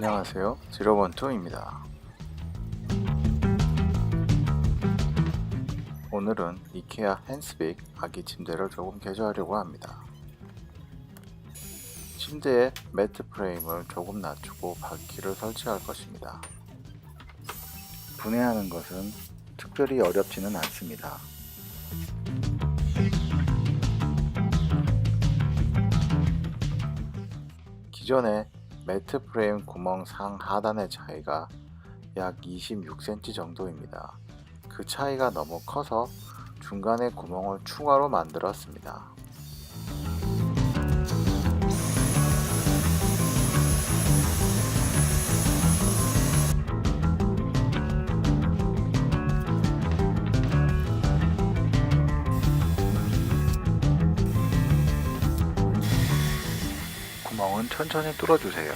안녕하세요. 지로번투입니다. 오늘은 이케아 핸스빅 아기 침대를 조금 개조하려고 합니다. 침대의 매트 프레임을 조금 낮추고 바퀴를 설치할 것입니다. 분해하는 것은 특별히 어렵지는 않습니다. 기존의 매트 프레임 구멍 상하단의 차이가 약 26cm 정도입니다. 그 차이가 너무 커서 중간에 구멍을 추가로 만들었습니다. 구멍은 천천히 뚫어주세요.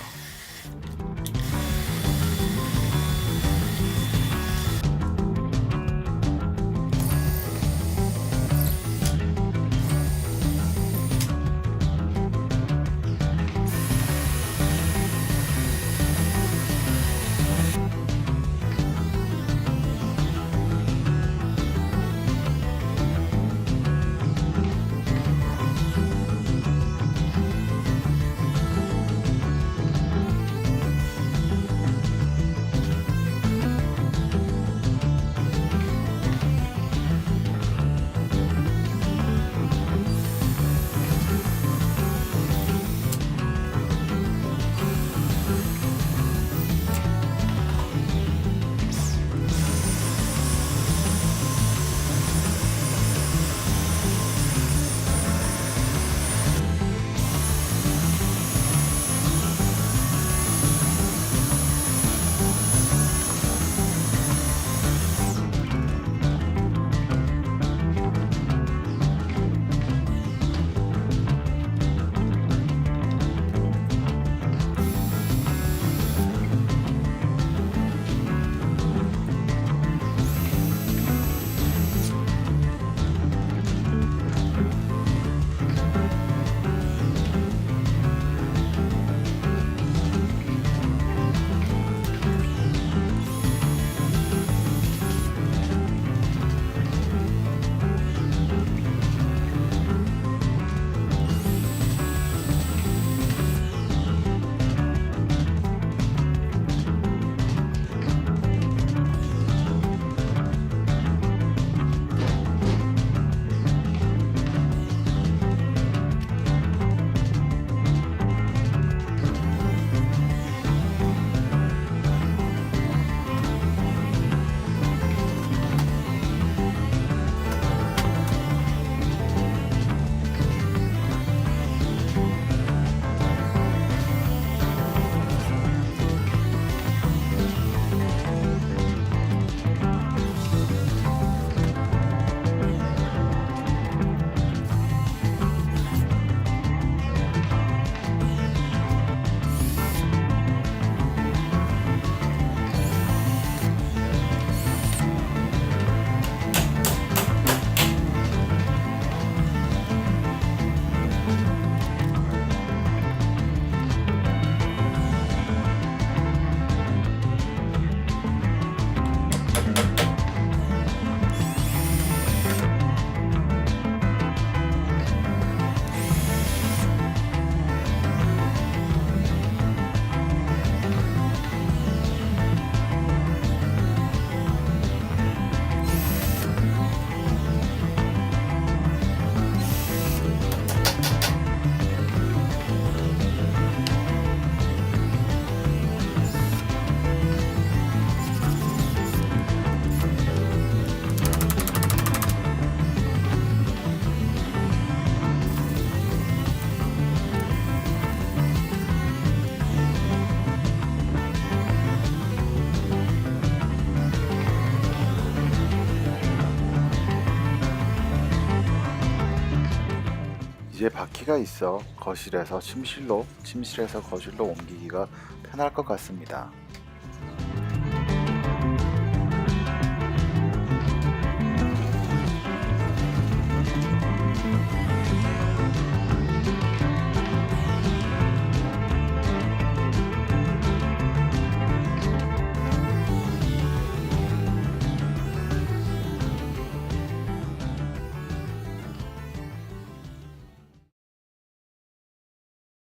이제 바퀴가 있어 거실에서 침실로, 침실에서 거실로 옮기기가 편할 것 같습니다.